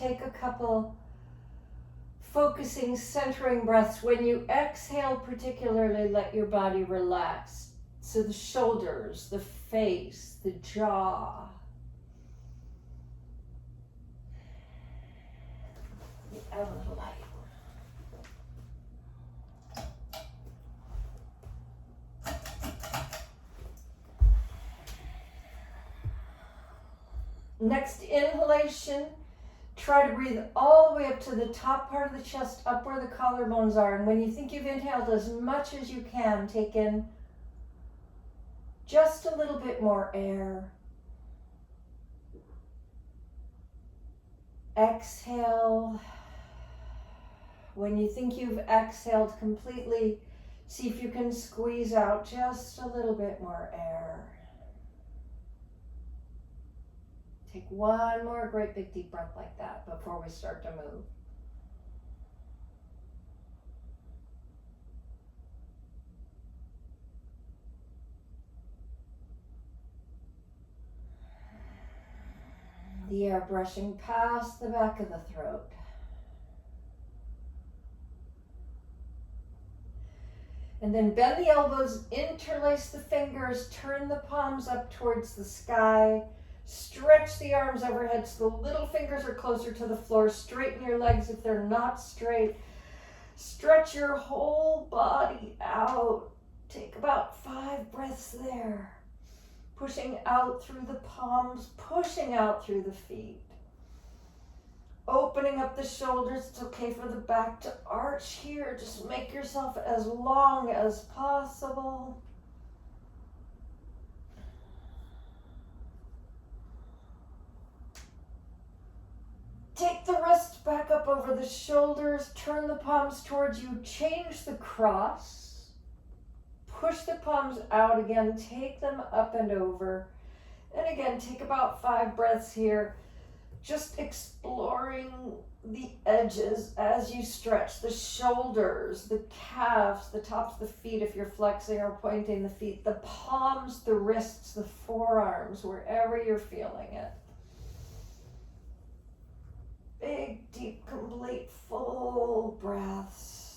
take a couple focusing, centering breaths. When you exhale, particularly, let your body relax. So the shoulders, the face, the jaw. Out a little light. Next inhalation, try to breathe all the way up to the top part of the chest, up where the collarbones are. And when you think you've inhaled as much as you can, take in just a little bit more air. Exhale. When you think you've exhaled completely, see if you can squeeze out just a little bit more air. Take one more great big deep breath like that before we start to move. The air brushing past the back of the throat. And then bend the elbows, interlace the fingers, turn the palms up towards the sky. Stretch the arms overhead so the little fingers are closer to the floor. Straighten your legs if they're not straight. Stretch your whole body out. Take about 5 breaths there. Pushing out through the palms, pushing out through the feet. Opening up the shoulders. It's okay for the back to arch here. Just make yourself as long as possible. Take the wrists back up over the shoulders. Turn the palms towards you. Change the cross. Push the palms out again. Take them up and over. And again, take about 5 breaths here. Just exploring the edges as you stretch the shoulders, the calves, the tops of the feet if you're flexing or pointing the feet, the palms, the wrists, the forearms, wherever you're feeling it. Big, deep, complete, full breaths.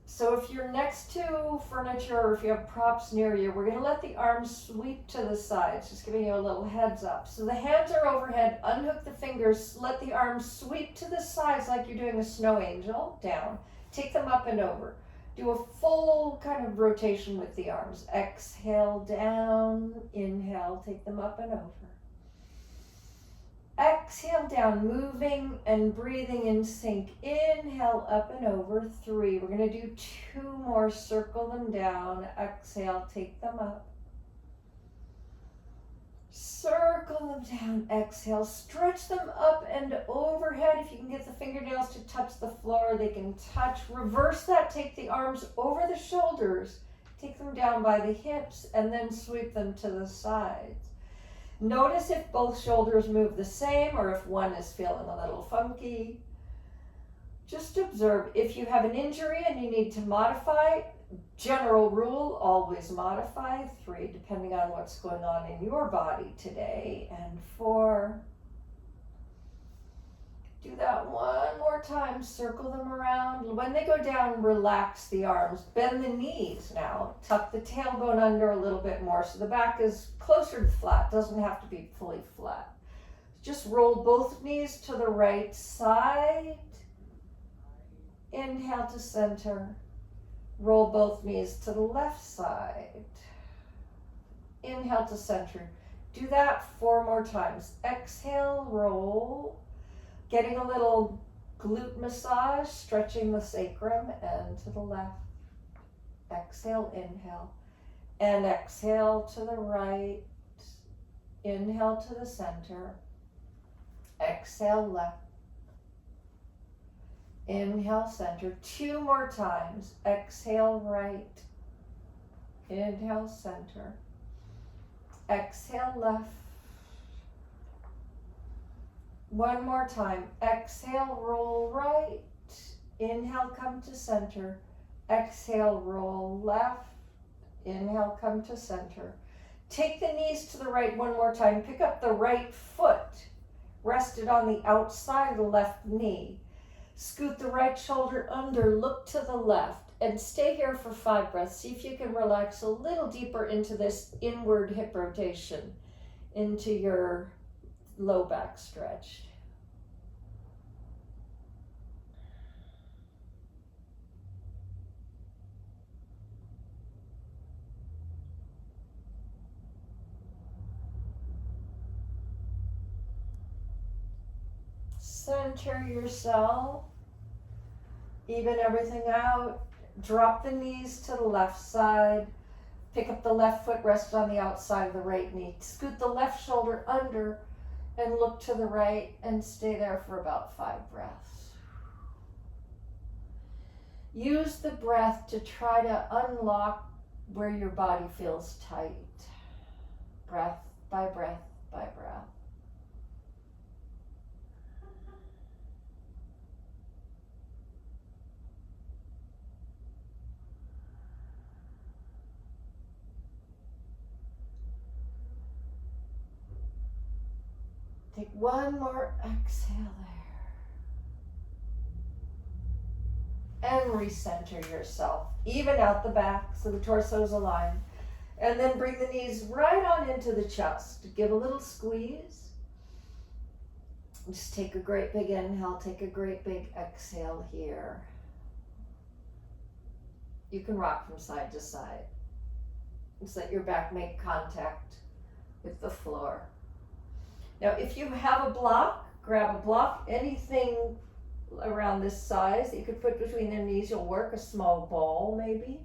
So if you're next to furniture or if you have props near you, we're going to let the arms sweep to the sides, just giving you a little heads up. So the hands are overhead, unhook the fingers, let the arms sweep to the sides like you're doing a snow angel, down. Take them up and over. Do a full kind of rotation with the arms. Exhale down, inhale, take them up and over. Exhale down, moving and breathing in sync. Inhale up and over, 3. We're going to do 2 more, circle them down. Exhale, take them up. Circle them down, exhale. Stretch them up and overhead. If you can get the fingernails to touch the floor, they can touch. Reverse that, take the arms over the shoulders. Take them down by the hips and then sweep them to the sides. Notice if both shoulders move the same or if one is feeling a little funky. Just observe. If you have an injury and you need to modify, general rule, always modify. 3, depending on what's going on in your body today. And 4. Do that one more time. Circle them around. When they go down, relax the arms. Bend the knees now. Tuck the tailbone under a little bit more so the back is closer to flat. Doesn't have to be fully flat. Just roll both knees to the right side. Inhale to center. Roll both knees to the left side. Inhale to center. Do that 4 more times. Exhale, roll. Getting a little glute massage, stretching the sacrum and to the left. Exhale, inhale. And exhale to the right. Inhale to the center. Exhale, left. Inhale, center. 2 more times. Exhale, right. Inhale, center. Exhale, left. 1 more time. Exhale, roll right. Inhale, come to center. Exhale, roll left. Inhale, come to center. Take the knees to the right one more time. Pick up the right foot, rested on the outside of the left knee. Scoot the right shoulder under, look to the left, and stay here for 5 breaths. See if you can relax a little deeper into this inward hip rotation, into your low back stretch. Center yourself, even everything out. Drop the knees to the left side. Pick up the left foot, rest on the outside of the right knee. Scoot the left shoulder under and look to the right and stay there for about 5 breaths. Use the breath to try to unlock where your body feels tight. Breath by breath by breath. Take one more exhale there. And recenter yourself. Even out the back so the torso is aligned. And then bring the knees right on into the chest. Give a little squeeze. Just take a great big inhale. Take a great big exhale here. You can rock from side to side. Just let your back make contact with the floor. Now, if you have a block, grab a block, anything around this size that you could put between their knees, you'll work. A small ball, maybe.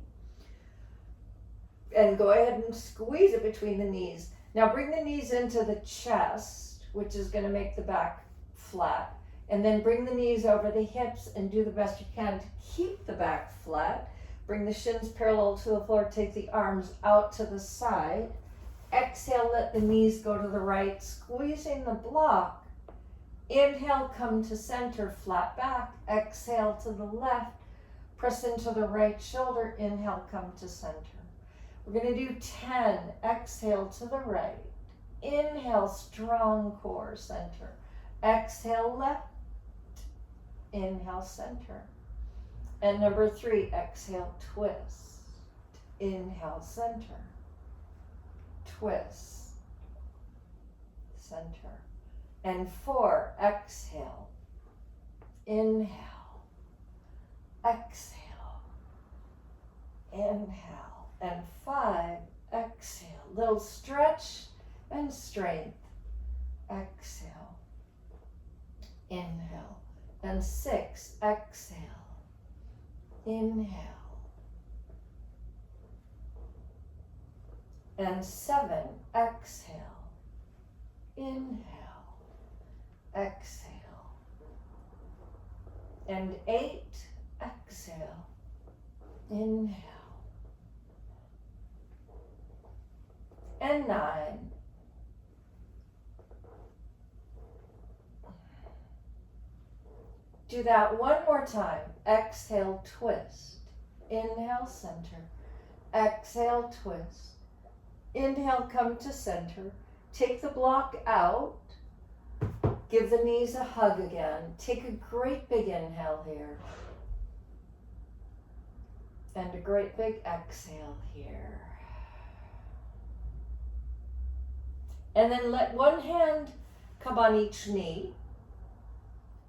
And go ahead and squeeze it between the knees. Now, bring the knees into the chest, which is going to make the back flat. And then bring the knees over the hips and do the best you can to keep the back flat. Bring the shins parallel to the floor. Take the arms out to the side. Exhale, let the knees go to the right, squeezing the block. Inhale, come to center, flat back. Exhale to the left, press into the right shoulder. Inhale, come to center. We're going to do 10. Exhale to the right. Inhale, strong core, center. Exhale, left. Inhale, center. And number 3, exhale, twist. Inhale, center. Twist, center. And 4, exhale, inhale, exhale, inhale. And 5, exhale, little stretch and strength. Exhale, inhale. And 6, exhale, inhale. And 7, exhale, inhale, exhale. And 8, exhale, inhale. And 9. Do that one more time. Exhale, twist. Inhale, center. Exhale, twist. Inhale, come to center. Take the block out. Give the knees a hug again. Take a great big inhale here. And a great big exhale here. And then let one hand come on each knee.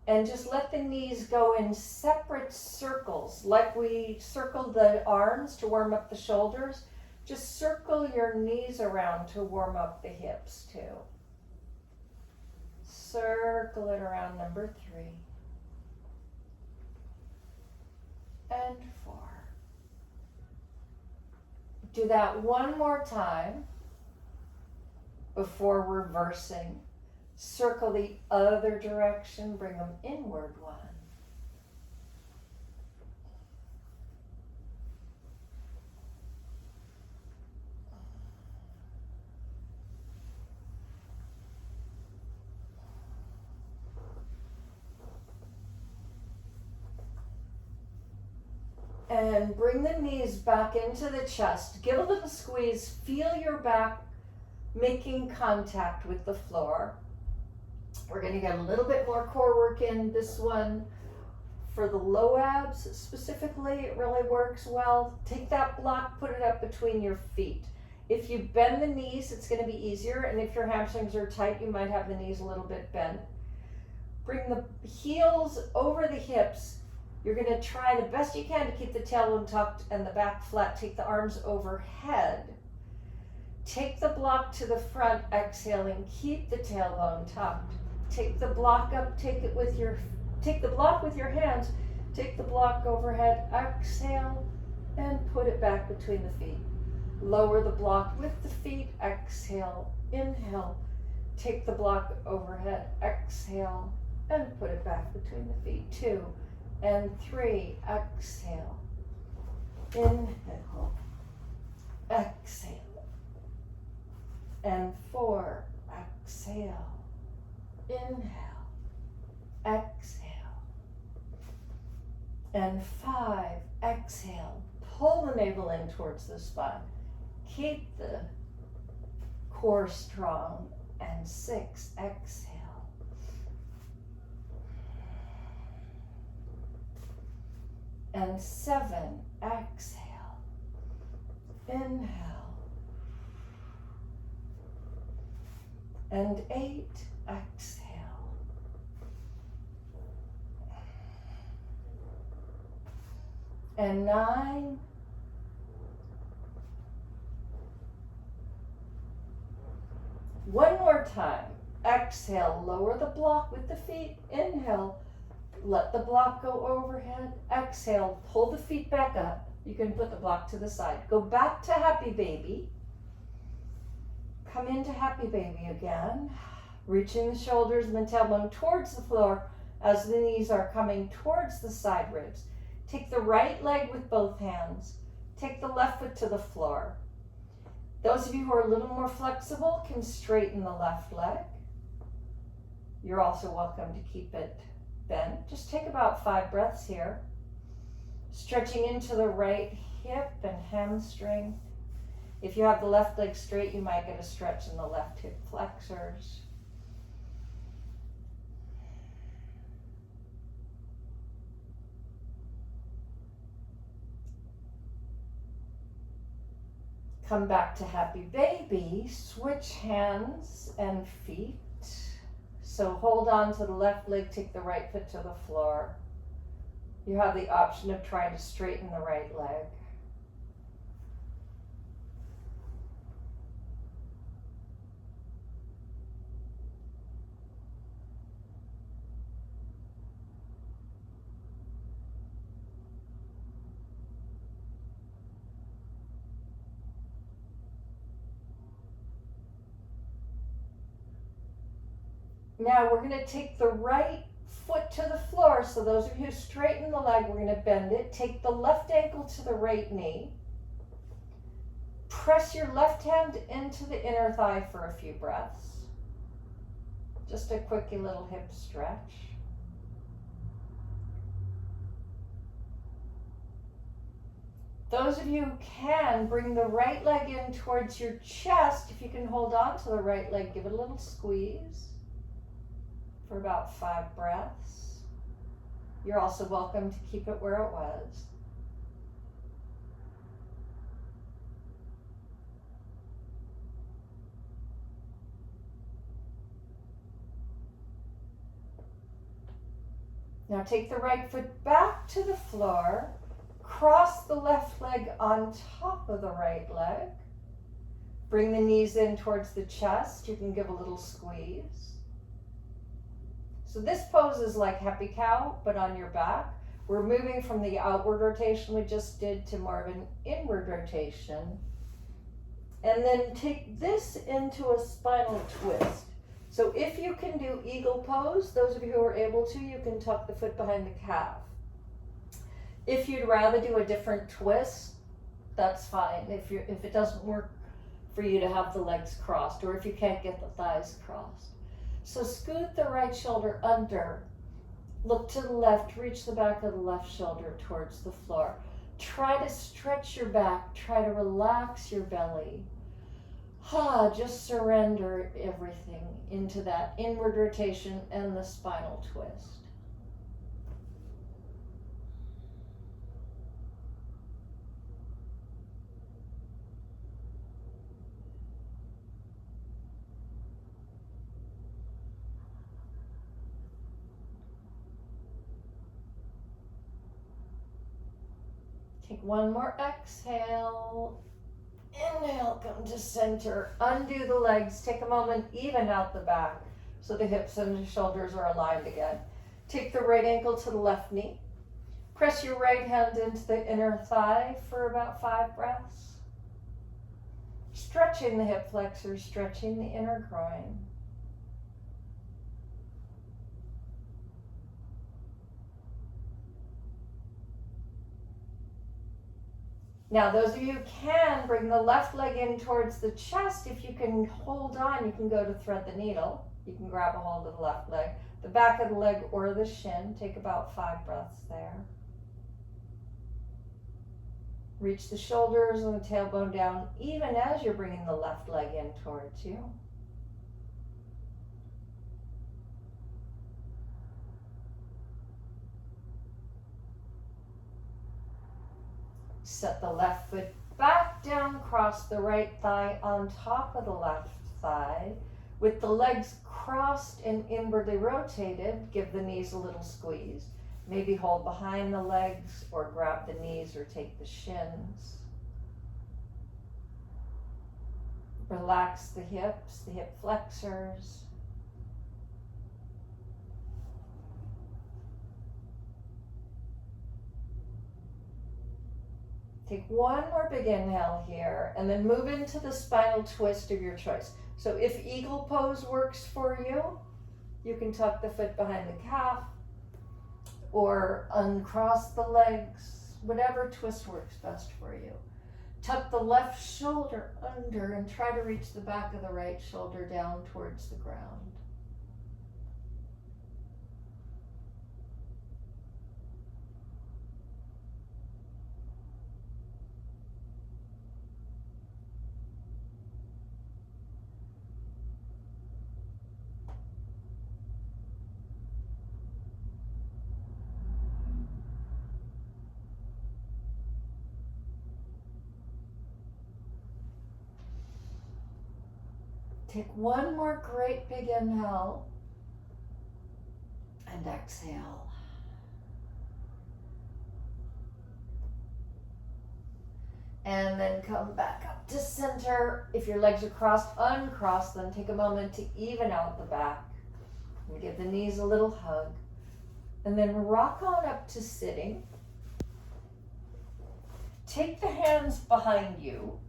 And just let the knees go in separate circles. Like we circled the arms to warm up the shoulders. Just circle your knees around to warm up the hips too. Circle it around, number 3. And 4. Do that one more time before reversing. Circle the other direction, bring them inward 1. And bring the knees back into the chest. Give a little squeeze. Feel your back making contact with the floor. We're going to get a little bit more core work in this one. For the low abs specifically, it really works well. Take that block, put it up between your feet. If you bend the knees, it's going to be easier, and if your hamstrings are tight, you might have the knees a little bit bent. Bring the heels over the hips. You're going to try the best you can to keep the tailbone tucked and the back flat. Take the arms overhead. Take the block to the front, exhaling, keep the tailbone tucked. Take the block up, take the block with your hands, take the block overhead, exhale, and put it back between the feet. Lower the block with the feet, exhale, inhale, take the block overhead, exhale, and put it back between the feet. 2 and 3, exhale, inhale, exhale, and 4, exhale, inhale, exhale, and 5, exhale, pull the navel in towards the spine, keep the core strong, and 6, exhale, and 7, exhale, inhale, and 8, exhale, and 9, one more time, exhale, lower the block with the feet, inhale, let the block go overhead, exhale, pull the feet back up, you can put the block to the side, go back to happy baby, come into happy baby again, reaching the shoulders and the tailbone towards the floor as the knees are coming towards the side ribs. Take the right leg with both hands, take the left foot to the floor. Those of you who are a little more flexible can straighten the left leg. You're also welcome to keep it bent. Just take about 5 breaths here. Stretching into the right hip and hamstring. If you have the left leg straight, you might get a stretch in the left hip flexors. Come back to happy baby, switch hands and feet. So hold on to the left leg, take the right foot to the floor. You have the option of trying to straighten the right leg. Now we're going to take the right foot to the floor. So those of you who straighten the leg, we're going to bend it. Take the left ankle to the right knee. Press your left hand into the inner thigh for a few breaths. Just a quickie little hip stretch. Those of you who can, bring the right leg in towards your chest. If you can hold on to the right leg, give it a little squeeze for about 5 breaths. You're also welcome to keep it where it was. Now take the right foot back to the floor, cross the left leg on top of the right leg. Bring the knees in towards the chest. You can give a little squeeze. So this pose is like happy cow, but on your back. We're moving from the outward rotation we just did to more of an inward rotation. And then take this into a spinal twist. So if you can do eagle pose, those of you who are able to, you can tuck the foot behind the calf. If you'd rather do a different twist, that's fine. If it doesn't work for you to have the legs crossed, or if you can't get the thighs crossed. So scoot the right shoulder under, look to the left, reach the back of the left shoulder towards the floor. Try to stretch your back, try to relax your belly. Just surrender everything into that inward rotation and the spinal twist. Take one more exhale. Inhale, come to center. Undo the legs. Take a moment, even out the back so the hips and the shoulders are aligned again. Take the right ankle to the left knee. Press your right hand into the inner thigh for about 5 breaths. Stretching the hip flexors, stretching the inner groin. Now, those of you who can, bring the left leg in towards the chest. If you can hold on, you can go to thread the needle. You can grab a hold of the left leg, the back of the leg or the shin. Take about 5 breaths there. Reach the shoulders and the tailbone down, even as you're bringing the left leg in towards you. Set the left foot back down, cross the right thigh on top of the left thigh. With the legs crossed and inwardly rotated, give the knees a little squeeze. Maybe hold behind the legs or grab the knees or take the shins. Relax the hips, the hip flexors. Take one more big inhale here and then move into the spinal twist of your choice. So if eagle pose works for you, you can tuck the foot behind the calf or uncross the legs, whatever twist works best for you. Tuck the left shoulder under and try to reach the back of the right shoulder down towards the ground. Take one more great big inhale and exhale. And then come back up to center. If your legs are crossed, uncross them. Take a moment to even out the back. And give the knees a little hug. And then rock on up to sitting. Take the hands behind you.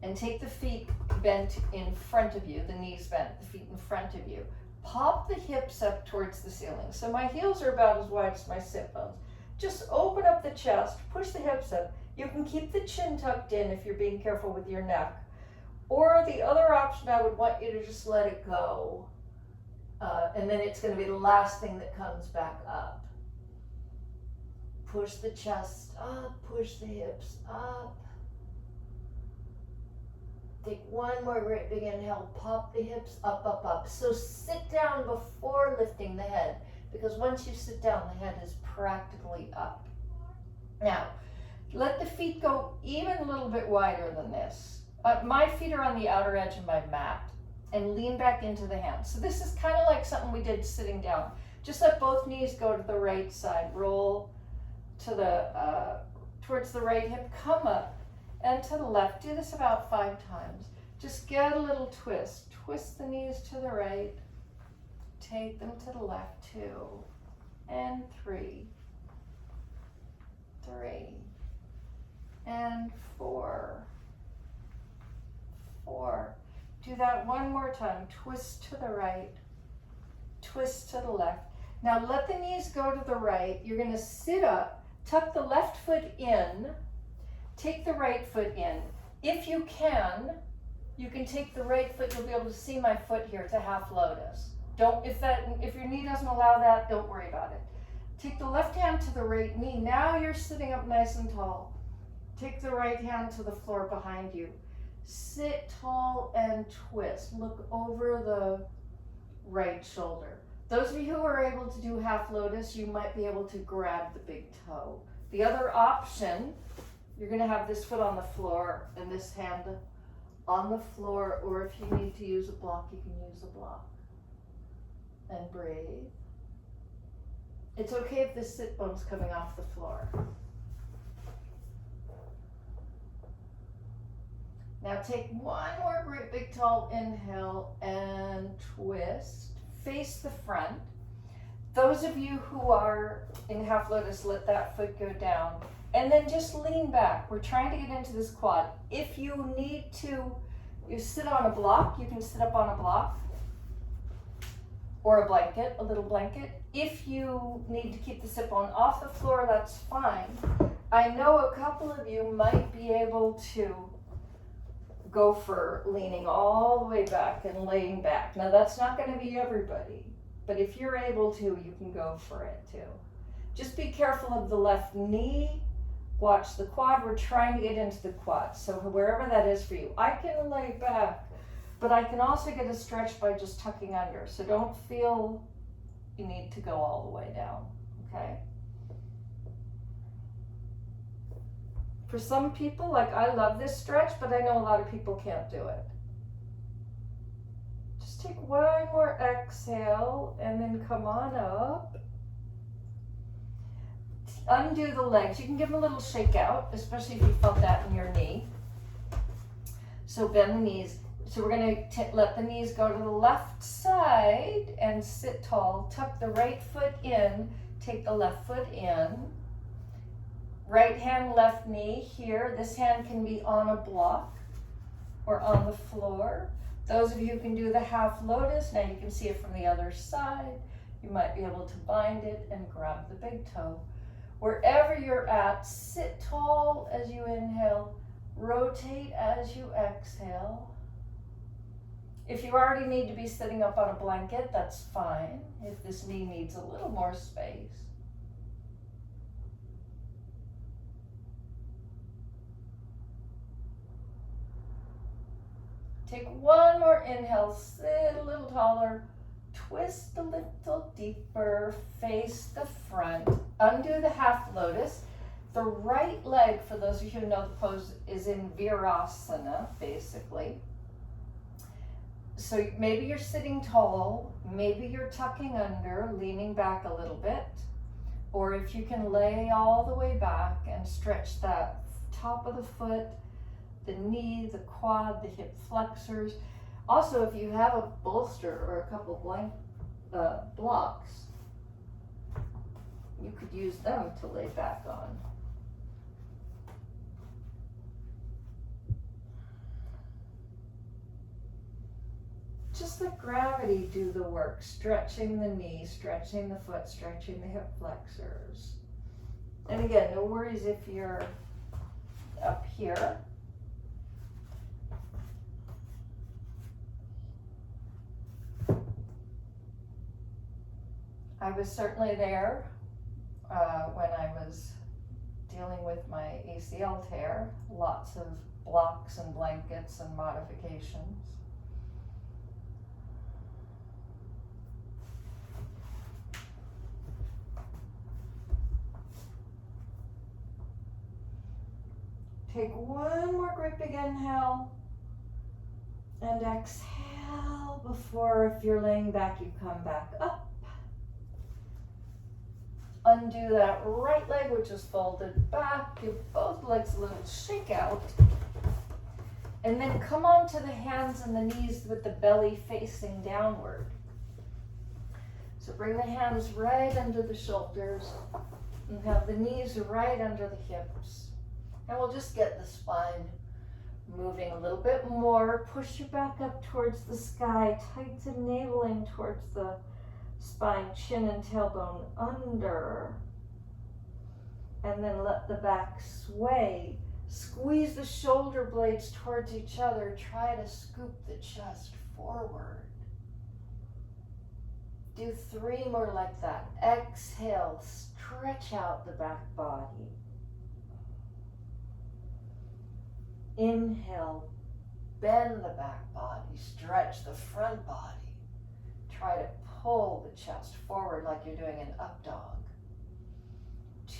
And take the feet bent in front of you, the knees bent, the feet in front of you. Pop the hips up towards the ceiling. So my heels are about as wide as my sit bones. Just open up the chest, push the hips up. You can keep the chin tucked in if you're being careful with your neck. Or the other option, I would want you to just let it go. And then it's going to be the last thing that comes back up. Push the chest up, push the hips up. Take one more great big inhale, pop the hips up, up, up. So sit down before lifting the head, because once you sit down, the head is practically up. Now, let the feet go even a little bit wider than this. My feet are on the outer edge of my mat, and lean back into the hands. So this is kind of like something we did sitting down. Just let both knees go to the right side, roll to the towards the right hip, come up. And to the left. Do this about 5 times. Just get a little twist. Twist the knees to the right. Take them to the left. 2 and 3. 3 and 4. 4. Do that one more time. Twist to the right. Twist to the left. Now let the knees go to the right. You're going to sit up. Tuck the left foot in. Take the right foot in. If you can take the right foot, you'll be able to see my foot here, to half lotus. If your knee doesn't allow that, don't worry about it. Take the left hand to the right knee. Now you're sitting up nice and tall. Take the right hand to the floor behind you. Sit tall and twist. Look over the right shoulder. Those of you who are able to do half lotus, you might be able to grab the big toe. The other option, you're going to have this foot on the floor and this hand on the floor, or if you need to use a block, you can use a block. And breathe. It's okay if the sit bone's coming off the floor. Now take one more great big tall inhale and twist. Face the front. Those of you who are in half lotus, let that foot go down. And then just lean back. We're trying to get into this quad. If you need to, you sit on a block, you can sit up on a block. Or a blanket, a little blanket. If you need to keep the sit bone off the floor, that's fine. I know a couple of you might be able to go for leaning all the way back and laying back. Now that's not going to be everybody, but if you're able to, you can go for it too. Just be careful of the left knee. Watch the quad. We're trying to get into the quad. So wherever that is for you, I can lay back, but I can also get a stretch by just tucking under. So don't feel you need to go all the way down, okay? For some people, like I love this stretch, but I know a lot of people can't do it. Just take one more exhale and then come on up. Undo the legs. You can give them a little shake out, especially if you felt that in your knee. So bend the knees. So we're going to let the knees go to the left side and sit tall. Tuck the right foot in. Take the left foot in. Right hand, left knee here. This hand can be on a block or on the floor. Those of you who can do the half lotus, now you can see it from the other side. You might be able to bind it and grab the big toe. Wherever you're at, sit tall as you inhale. Rotate as you exhale. If you already need to be sitting up on a blanket, that's fine. If this knee needs a little more space. Take one more inhale, sit a little taller, twist a little deeper, face the front, undo the half lotus. The right leg, for those of you who know the pose, is in virasana, basically. So maybe you're sitting tall, maybe you're tucking under, leaning back a little bit, or if you can lay all the way back and stretch that top of the foot, the knee, the quad, the hip flexors. Also, if you have a bolster or a couple blocks, you could use them to lay back on. Just let gravity do the work, stretching the knee, stretching the foot, stretching the hip flexors. And again, no worries if you're up here. I was certainly there when I was dealing with my ACL tear. Lots of blocks and blankets and modifications. Take one more great big inhale and exhale before, if you're laying back, you come back up. Undo that right leg, which is folded back. Give both legs a little shake out. And then come onto the hands and the knees with the belly facing downward. So bring the hands right under the shoulders and have the knees right under the hips. And we'll just get the spine moving a little bit more. Push your back up towards the sky. Tighten navel in towards the spine, chin and tailbone under. And then let the back sway. Squeeze the shoulder blades towards each other. Try to scoop the chest forward. Do 3 more like that. Exhale, stretch out the back body. Inhale, bend the back body, stretch the front body. Try to pull the chest forward like you're doing an up dog.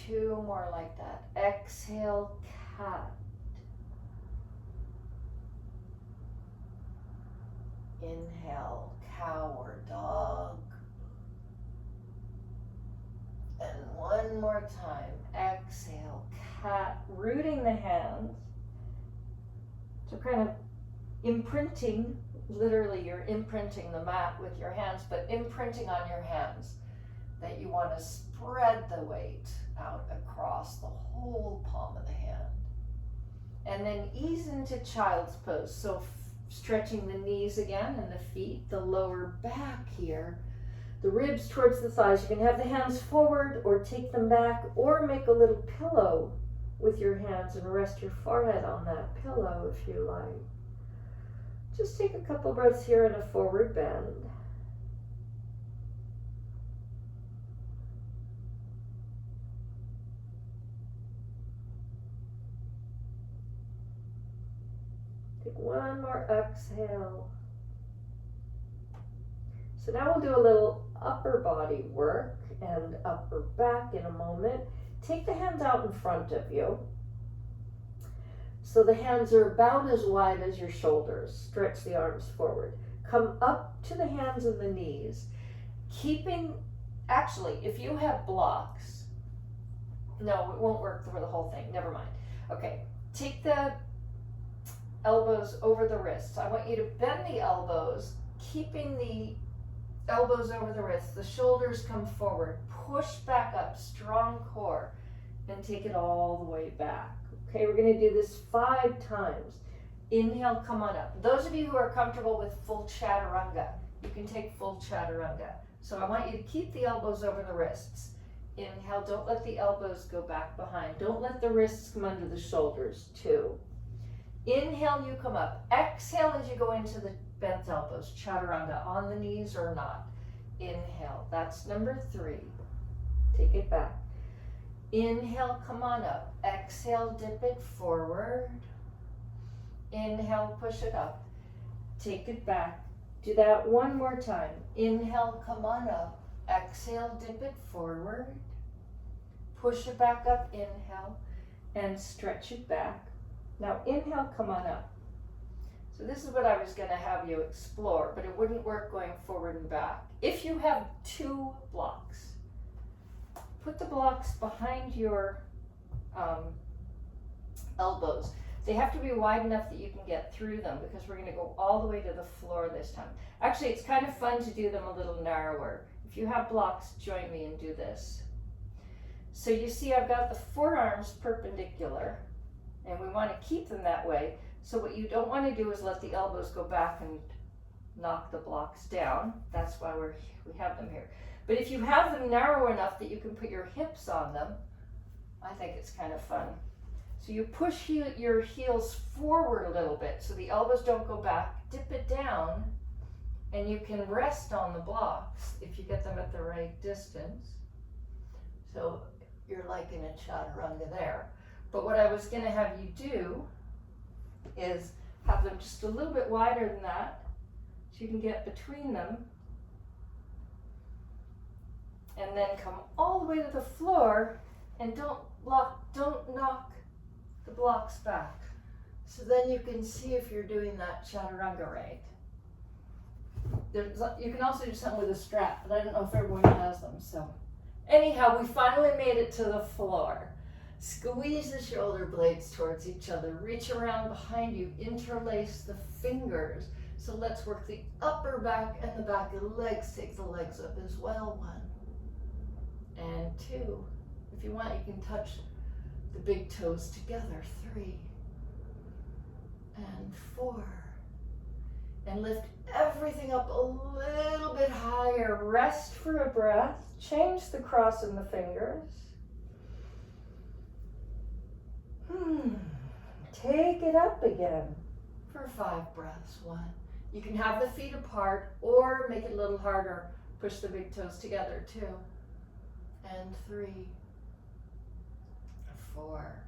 2 more like that. Exhale, cat. Inhale, cow or dog. And 1 more time. Exhale, cat, rooting the hands. So kind of imprinting, literally you're imprinting the mat with your hands, but imprinting on your hands that you want to spread the weight out across the whole palm of the hand. And then ease into child's pose. So stretching the knees again and the feet, the lower back here, the ribs towards the thighs. You can have the hands forward or take them back or make a little pillow with your hands and rest your forehead on that pillow if you like. Just take a couple breaths here in a forward bend. Take 1 more exhale. So now we'll do a little upper body work and upper back in a moment. Take the hands out in front of you. So the hands are about as wide as your shoulders. Stretch the arms forward. Come up to the hands and the knees. Actually, if you have blocks, no, it won't work for the whole thing. Never mind. Okay, take the elbows over the wrists. I want you to bend the elbows, keeping the elbows over the wrists. The shoulders come forward. Push back up, strong core, and take it all the way back. Okay, we're going to do this 5 times. Inhale, come on up. Those of you who are comfortable with full chaturanga, you can take full chaturanga. So I want you to keep the elbows over the wrists. Inhale, don't let the elbows go back behind. Don't let the wrists come under the shoulders. 2. Inhale, you come up. Exhale as you go into the bent elbows, chaturanga, on the knees or not. Inhale, that's number 3. Take it back. Inhale, come on up. Exhale, dip it forward. Inhale, push it up. Take it back. Do that 1 more time. Inhale, come on up. Exhale, dip it forward. Push it back up, inhale, and stretch it back. Now inhale, come on up. So this is what I was going to have you explore, but it wouldn't work going forward and back. If you have 2 blocks, put the blocks behind your elbows. They have to be wide enough that you can get through them because we're going to go all the way to the floor this time. Actually, it's kind of fun to do them a little narrower. If you have blocks, join me and do this. So you see I've got the forearms perpendicular, and we want to keep them that way. So what you don't want to do is let the elbows go back and knock the blocks down. That's why we have them here. But if you have them narrow enough that you can put your hips on them, I think it's kind of fun. So you push your heels forward a little bit so the elbows don't go back, dip it down, and you can rest on the blocks if you get them at the right distance. So you're like in a chaturanga there. But what I was going to have you do is have them just a little bit wider than that so you can get between them. And then come all the way to the floor and don't knock the blocks back. So then you can see if you're doing that chaturanga right. You can also do something with a strap, but I don't know if everyone has them. So anyhow, we finally made it to the floor. Squeeze the shoulder blades towards each other. Reach around behind you. Interlace the fingers. So let's work the upper back and the back of the legs. Take the legs up as well. 1 and 2. If you want, you can touch the big toes together. 3 and 4. And lift everything up a little bit higher. Rest for a breath. Change the cross in the fingers. Take it up again for 5 breaths. 1. You can have the feet apart or make it a little harder. Push the big toes together. 2 and 3, 4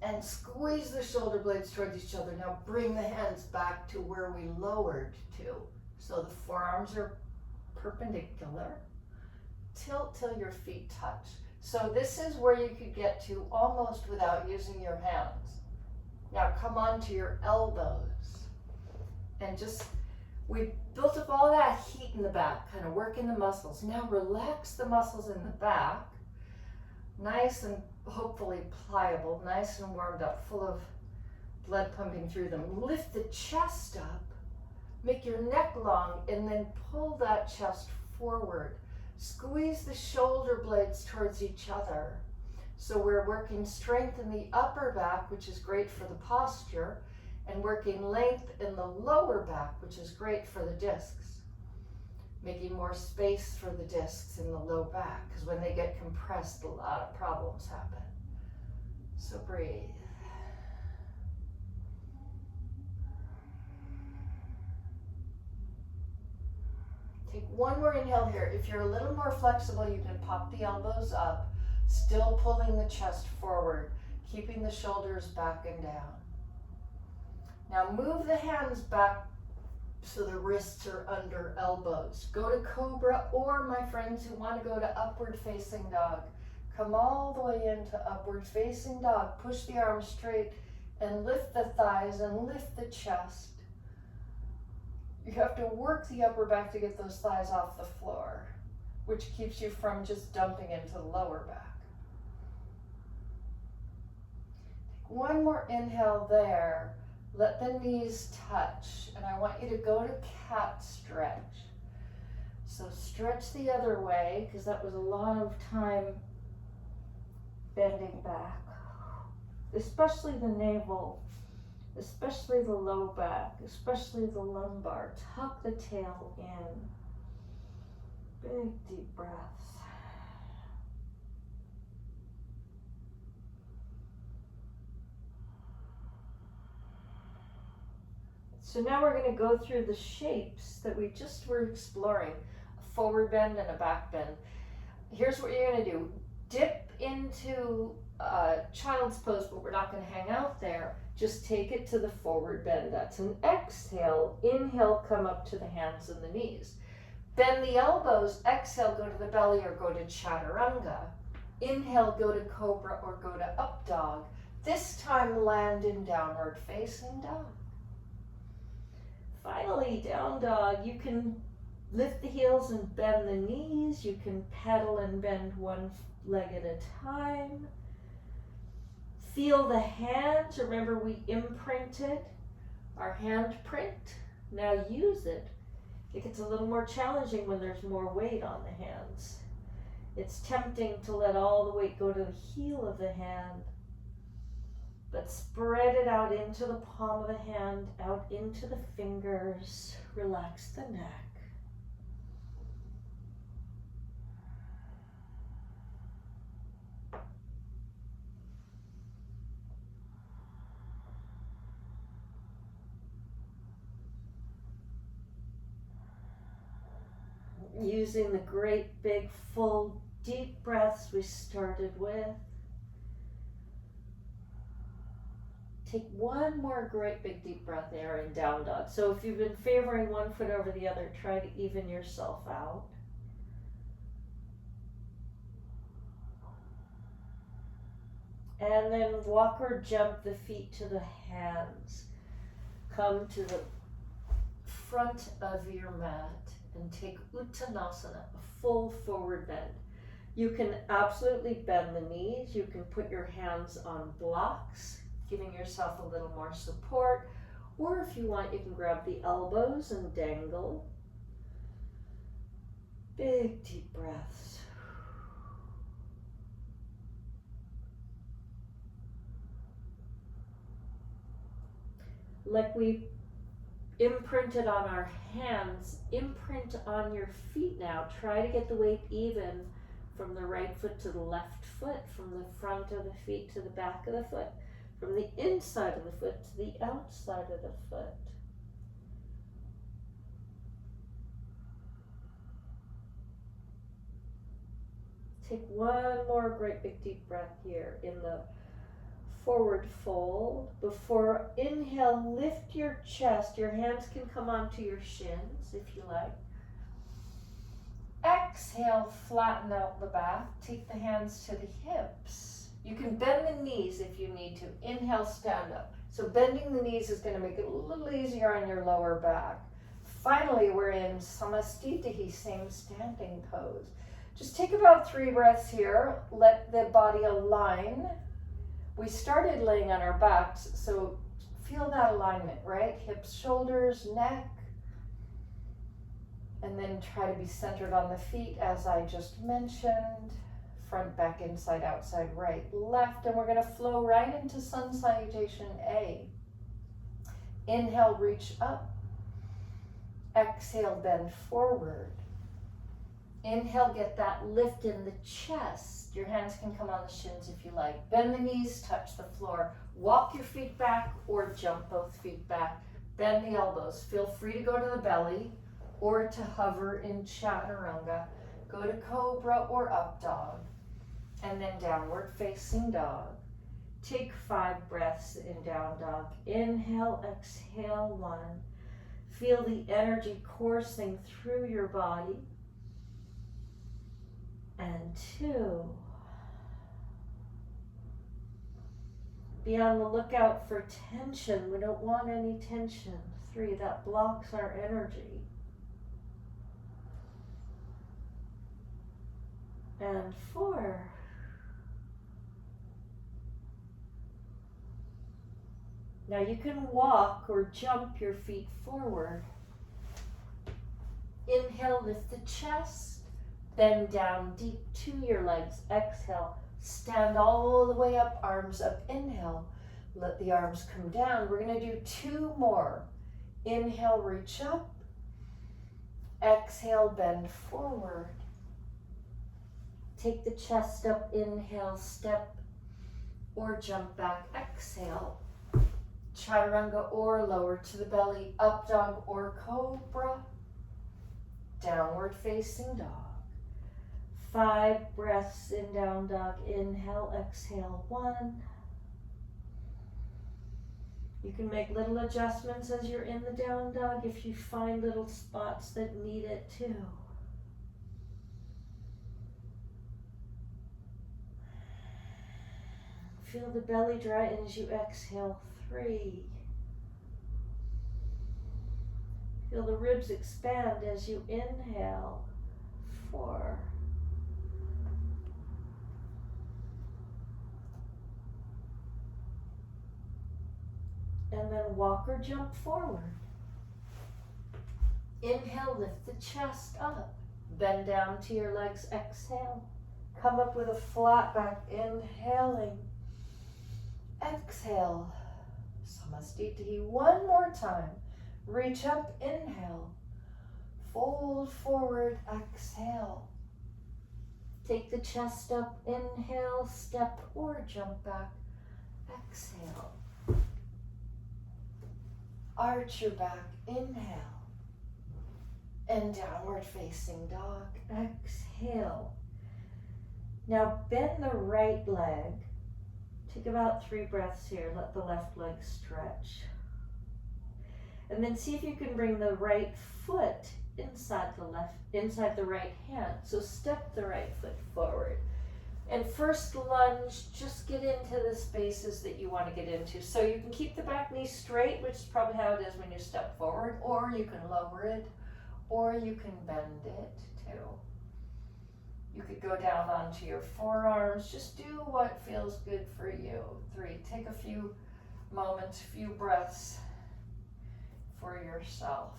And squeeze the shoulder blades towards each other. Now bring the hands back to where we lowered to. So the forearms are perpendicular. Tilt till your feet touch. So this is where you could get to almost without using your hands. Now come onto your elbows. And just, we built up all that heat in the back, kind of working the muscles. Now relax the muscles in the back. Nice and hopefully pliable, nice and warmed up, full of blood pumping through them. Lift the chest up, make your neck long, and then pull that chest forward. Squeeze the shoulder blades towards each other. So we're working strength in the upper back, which is great for the posture, and working length in the lower back, which is great for the discs. Making more space for the discs in the low back, because when they get compressed, a lot of problems happen. So breathe. Take one more inhale here. If you're a little more flexible, you can pop the elbows up, still pulling the chest forward, keeping the shoulders back and down. Now move the hands back so the wrists are under elbows. Go to cobra, or my friends who want to go to upward facing dog, come all the way into upward facing dog. Push the arms straight and lift the thighs and lift the chest. You have to work the upper back to get those thighs off the floor, which keeps you from just dumping into the lower back. Take one more inhale there. Let the knees touch, and I want you to go to cat stretch. So stretch the other way, because that was a lot of time bending back, especially the navel, especially the low back, especially the lumbar. Tuck the tail in. Big deep breaths. So now we're going to go through the shapes that we just were exploring, a forward bend and a back bend. Here's what you're going to do. Dip into child's pose, but we're not going to hang out there. Just take it to the forward bend. That's an exhale. Inhale, come up to the hands and the knees. Bend the elbows. Exhale, go to the belly or go to chaturanga. Inhale, go to cobra or go to up dog. This time land in downward facing dog. Finally, down dog, you can lift the heels and bend the knees. You can pedal and bend one leg at a time. Feel the hands. Remember, we imprinted our hand print. Now use it. It gets a little more challenging when there's more weight on the hands. It's tempting to let all the weight go to the heel of the hand, but spread it out into the palm of the hand, out into the fingers. Relax the neck. Using the great big full deep breaths we started with. Take one more great big deep breath there in down dog. So if you've been favoring one foot over the other, try to even yourself out. And then walk or jump the feet to the hands. Come to the front of your mat and take Uttanasana, a full forward bend. You can absolutely bend the knees. You can put your hands on blocks, giving yourself a little more support. Or if you want, you can grab the elbows and dangle. Big deep breaths. Like we imprinted on our hands, imprint on your feet now. Try to get the weight even from the right foot to the left foot, from the front of the feet to the back of the foot, from the inside of the foot to the outside of the foot. Take one more great big deep breath here in the forward fold. Before inhale, lift your chest. Your hands can come onto your shins if you like. Exhale, flatten out the back. Take the hands to the hips. You can bend the knees if you need to. Inhale, stand up. So bending the knees is going to make it a little easier on your lower back. Finally, we're in Samastitihi, same standing pose. Just take about 3 breaths here. Let the body align. We started laying on our backs, so feel that alignment, right? Hips, shoulders, neck. And then try to be centered on the feet as I just mentioned. Front, back, inside, outside, right, left. And we're going to flow right into Sun Salutation A. Inhale, reach up. Exhale, bend forward. Inhale, get that lift in the chest. Your hands can come on the shins if you like. Bend the knees, touch the floor. Walk your feet back or jump both feet back. Bend the elbows. Feel free to go to the belly or to hover in Chaturanga. Go to Cobra or Up Dog. And then Downward Facing Dog. Take 5 breaths in Down Dog. Inhale, exhale, 1. Feel the energy coursing through your body. And 2. Be on the lookout for tension. We don't want any tension. 3, that blocks our energy. And 4. Now you can walk or jump your feet forward. Inhale, lift the chest, bend down deep to your legs. Exhale, stand all the way up, arms up. Inhale, let the arms come down. We're going to do 2 more. Inhale, reach up. Exhale, bend forward. Take the chest up. Inhale, step or jump back. Exhale. Chaturanga or lower to the belly, Up Dog or Cobra, Downward Facing Dog. 5 breaths in Down Dog. Inhale, exhale, 1. You can make little adjustments as you're in the Down Dog if you find little spots that need it too. Feel the belly dry as you exhale. 3. Feel the ribs expand as you inhale. 4. And then walk or jump forward. Inhale, lift the chest up. Bend down to your legs. Exhale. Come up with a flat back. Inhaling. Exhale. Samastitihi. 1 more time. Reach up, inhale. Fold forward, exhale. Take the chest up, inhale, step or jump back. Exhale. Arch your back, inhale. And Downward Facing Dog. Exhale. Now bend the right leg. Take about 3 breaths here. Let the left leg stretch. And then see if you can bring the right foot inside the right hand. So step the right foot forward. And first lunge, just get into the spaces that you want to get into. So you can keep the back knee straight, which is probably how it is when you step forward, or you can lower it, or you can bend it too. You could go down onto your forearms. Just do what feels good for you. 3, take a few moments, few breaths for yourself.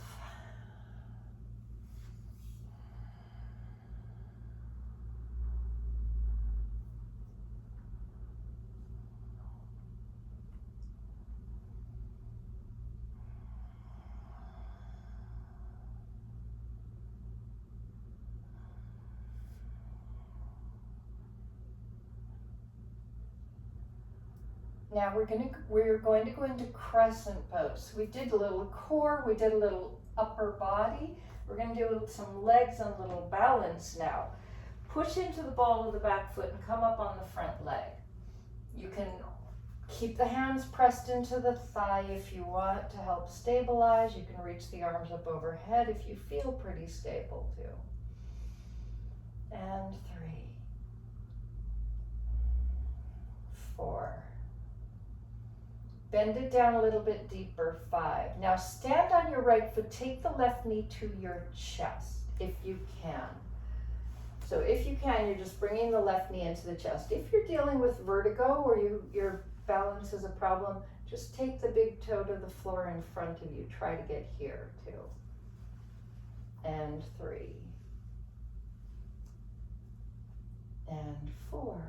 Now we're going to go into crescent pose. We did a little core, we did a little upper body. We're going to do some legs and a little balance now. Push into the ball of the back foot and come up on the front leg. You can Keep the hands pressed into the thigh if you want to help stabilize. You can reach the arms up overhead if you feel pretty stable too. And 3, 4. Bend it down a little bit deeper, 5. Now stand on your right foot, take the left knee to your chest if you can. So if you can, you're just bringing the left knee into the chest. If you're dealing with vertigo or your balance is a problem, just take the big toe to the floor in front of you. Try to get here too. And 3. And 4.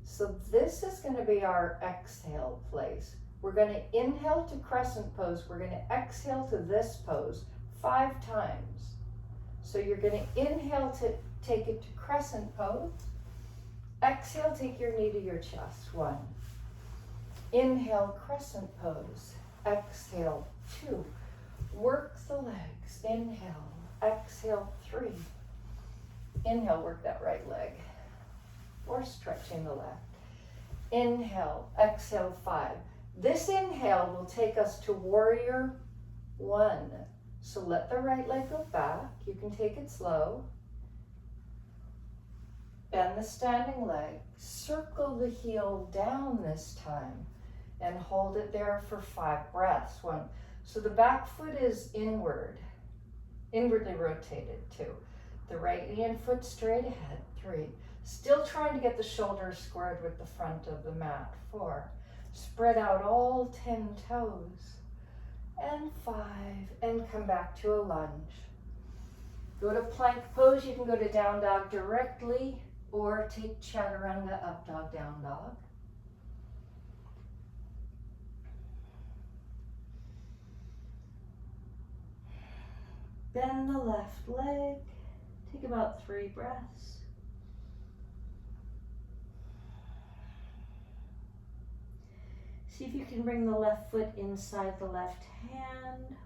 So this is going to be our exhale place. We're going to inhale to crescent pose. We're going to exhale to this pose 5 times. So you're going to inhale to take it to crescent pose. Exhale, take your knee to your chest. 1. Inhale, crescent pose. Exhale, 2. Work the legs. Inhale. Exhale, 3. Inhale, work that right leg. 4, stretching the left. Inhale, exhale, 5. This inhale will take us to warrior 1. So let the right leg go back. You can take it slow. Bend the standing leg. Circle the heel down this time and hold it there for 5 breaths. 1. So the back foot is inwardly rotated. 2. The right knee and foot straight ahead. 3. Still trying to get the shoulders squared with the front of the mat. 4. Spread out all 10 toes. And 5. And come back to a lunge. Go to plank pose. You can go to down dog directly or take chaturanga, up dog, down dog. Bend the left leg. Take about 3 breaths. See if you can bring the left foot inside the left hand.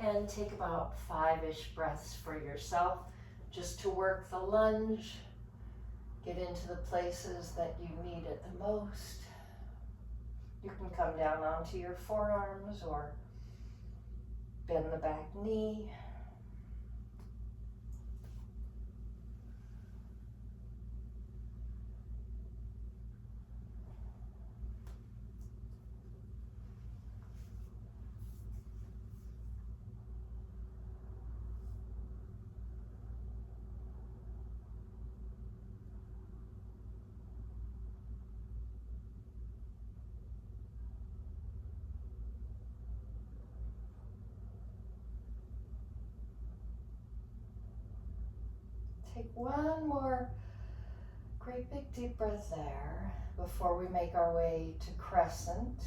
And take about 5-ish breaths for yourself, just to work the lunge, get into the places that you need it the most. You can come down onto your forearms or bend the back knee. Take one more great big deep breath there before we make our way to crescent.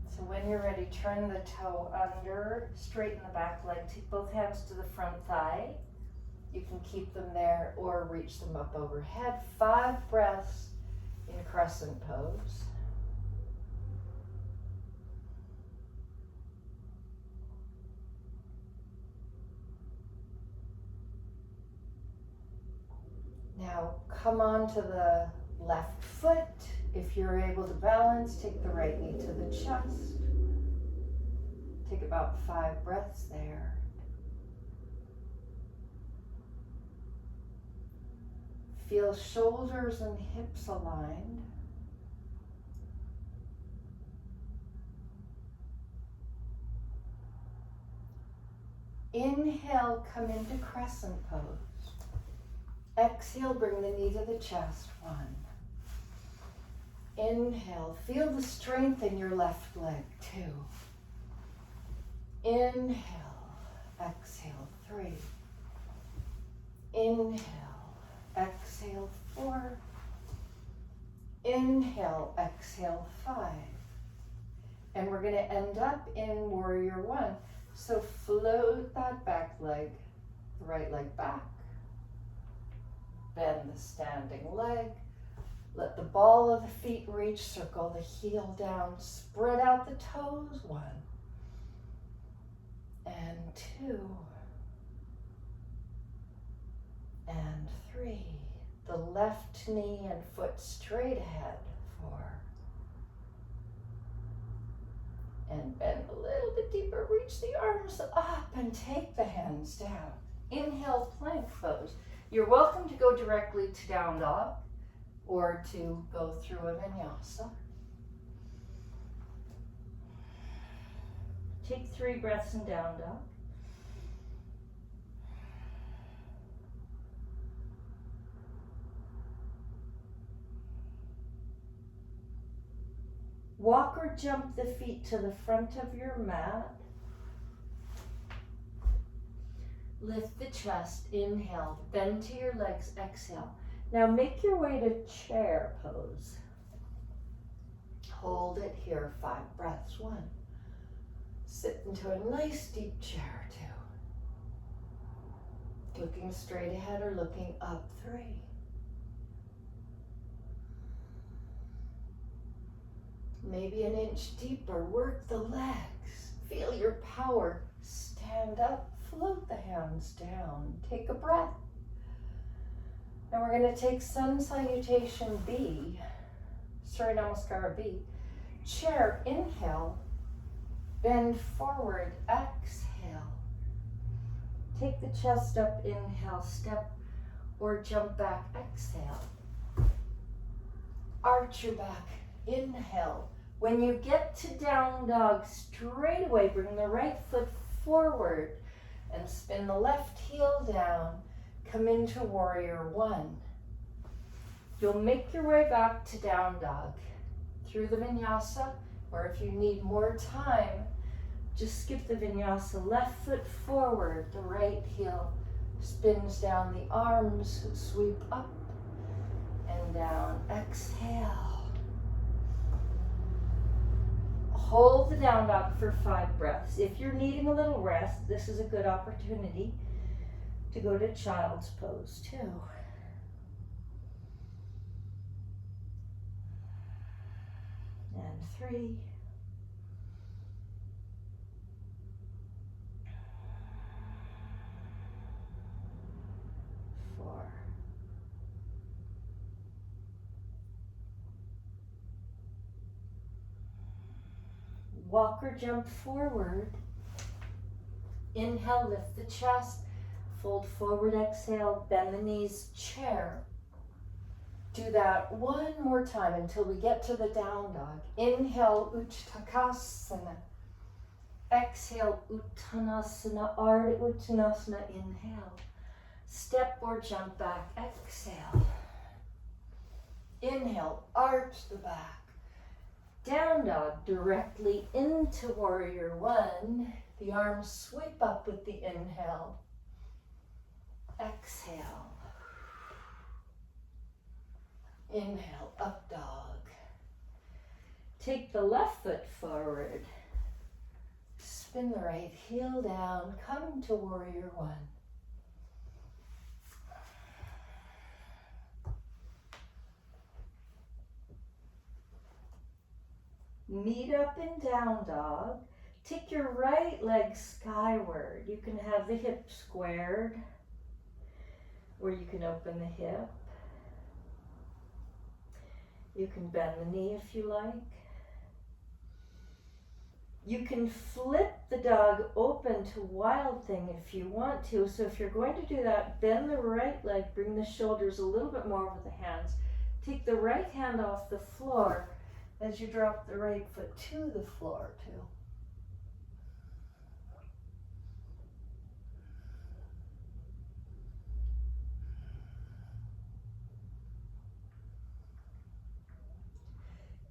So when you're ready, turn the toe under, straighten the back leg, take both hands to the front thigh. You can keep them there or reach them up overhead. 5 breaths in crescent pose. Now come on to the left foot. If you're able to balance, take the right knee to the chest. Take about 5 breaths there. Feel shoulders and hips aligned. Inhale, come into crescent pose. Exhale, bring the knee to the chest. 1. Inhale, feel the strength in your left leg. 2. Inhale, exhale. 3. Inhale, exhale. 4. Inhale, exhale. 5. And we're going to end up in warrior 1. So float that back leg, the right leg back. Bend the standing leg. Let the ball of the feet reach, circle the heel down, spread out the toes. 1 and 2 and 3. The left knee and foot straight ahead, 4. And bend a little bit deeper, reach the arms up and take the hands down. Inhale, plank pose. You're welcome to go directly to down dog or to go through a vinyasa. Take 3 breaths in down dog. Walk or jump the feet to the front of your mat. Lift the chest, inhale, bend to your legs, exhale. Now make your way to chair pose. Hold it here, 5 breaths, 1. Sit into a nice deep chair, 2. Looking straight ahead or looking up, 3. Maybe an inch deeper, work the legs. Feel your power. Stand up, float the hands down. Take a breath. And we're going to take Sun Salutation B, Surya Namaskar B. Chair, inhale, bend forward, exhale. Take the chest up, inhale, step or jump back, exhale. Arch your back, inhale. When you get to down dog, straight away bring the right foot forward and spin the left heel down. Come into warrior 1. You'll make your way back to down dog through the vinyasa, or if you need more time, just skip the vinyasa. Left foot forward, the right heel spins down, the arms sweep up and down. Exhale. Hold the down dog for 5 breaths. If you're needing a little rest, this is a good opportunity to go to child's pose too. And 3. 4. Walk or jump forward. Inhale, lift the chest. Fold forward, exhale, bend the knees, chair. Do that 1 more time until we get to the down dog. Inhale, Uttakasana. Exhale, Uttanasana, Ardha Uttanasana, inhale. Step or jump back, exhale. Inhale, arch the back. Down dog directly into warrior 1. The arms sweep up with the inhale. Exhale. Inhale, up dog. Take the left foot forward. Spin the right heel down. Come to warrior 1. Meet up in down dog. Take your right leg skyward. You can have the hip squared, or you can open the hip. You can bend the knee if you like. You can flip the dog open to wild thing if you want to. So if you're going to do that, bend the right leg, bring the shoulders a little bit more over the hands. Take the right hand off the floor as you drop the right foot to the floor too.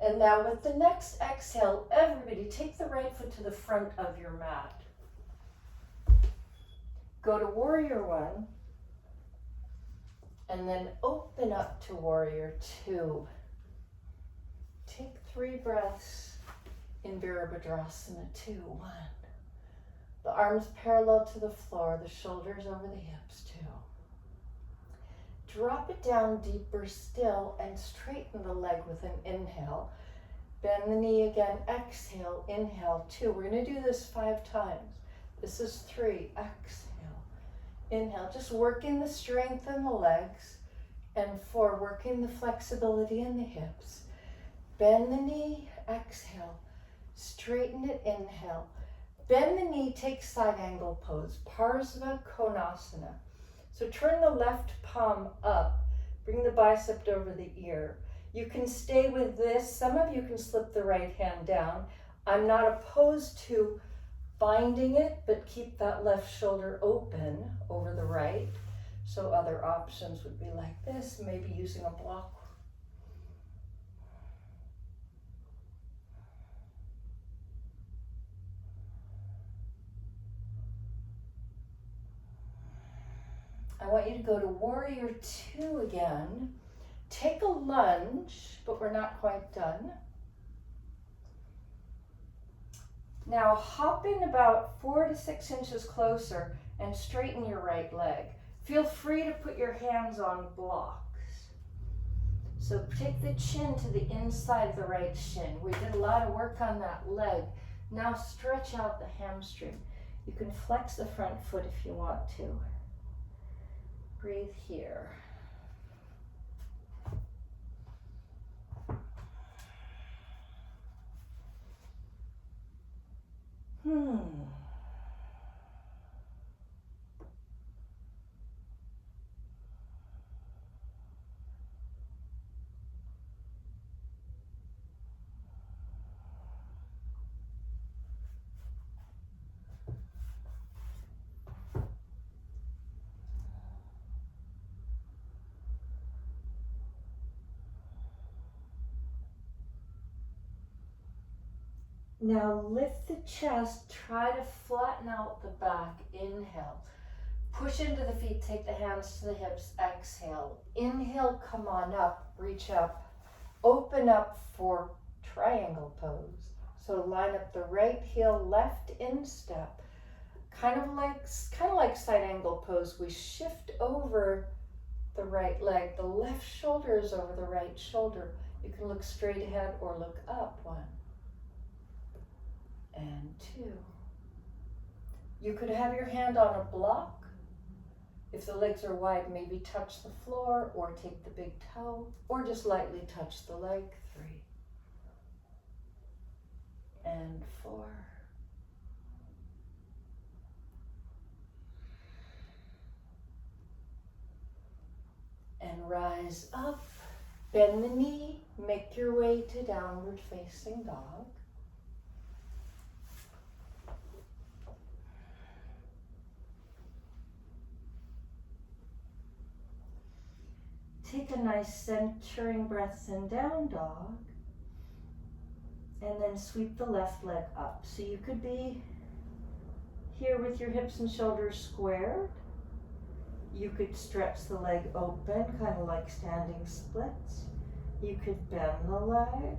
And now with the next exhale, everybody take the right foot to the front of your mat. Go to warrior 1, and then open up to warrior 2. Take 3 breaths in Virabhadrasana 2, 1. The arms parallel to the floor, the shoulders over the hips 2. Drop it down deeper still and straighten the leg with an inhale. Bend the knee again, exhale, inhale 2. We're going to do this 5 times. This is 3, exhale. Inhale, just working the strength in the legs. And 4, working the flexibility in the hips. Bend the knee, exhale. Straighten it, inhale. Bend the knee, take side angle pose, Parsva Konasana. So turn the left palm up, bring the bicep over the ear. You can stay with this. Some of you can slip the right hand down. I'm not opposed to binding it, but keep that left shoulder open over the right. So other options would be like this, maybe using a block. I want you to go to Warrior 2 again. Take a lunge, but we're not quite done. Now hop in about 4 to 6 inches closer and straighten your right leg. Feel free to put your hands on blocks. So take the chin to the inside of the right shin. We did a lot of work on that leg. Now stretch out the hamstring. You can flex the front foot if you want to. Breathe here. Now lift the chest, try to flatten out the back, inhale. Push into the feet, take the hands to the hips, exhale. Inhale, come on up, reach up. Open up for triangle pose. So line up the right heel, left instep. Kind of like side angle pose. We shift over the right leg. The left shoulder is over the right shoulder. You can look straight ahead or look up. 1 and 2. You could have your hand on a block. If the legs are wide, maybe touch the floor or take the big toe or just lightly touch the leg. 3 and 4. And rise up, bend the knee, make your way to downward facing dog. Take a nice centering breath in down dog, and then sweep the left leg up. So you could be here with your hips and shoulders squared. You could stretch the leg open, kind of like standing splits. You could bend the leg.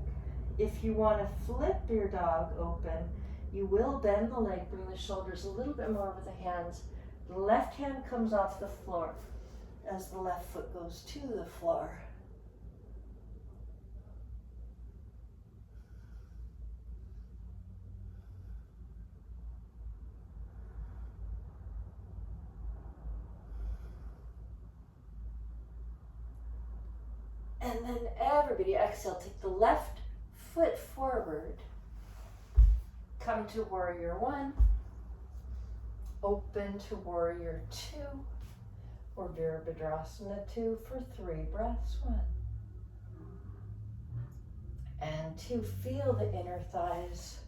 If you want to flip your dog open, you will bend the leg, bring the shoulders a little bit more over the hands. The left hand comes off the floor as the left foot goes to the floor. And then everybody exhale, take the left foot forward. Come to Warrior 1. Open to Warrior 2. Or Virabhadrasana 2 for 3 breaths. 1 and 2. Feel the inner thighs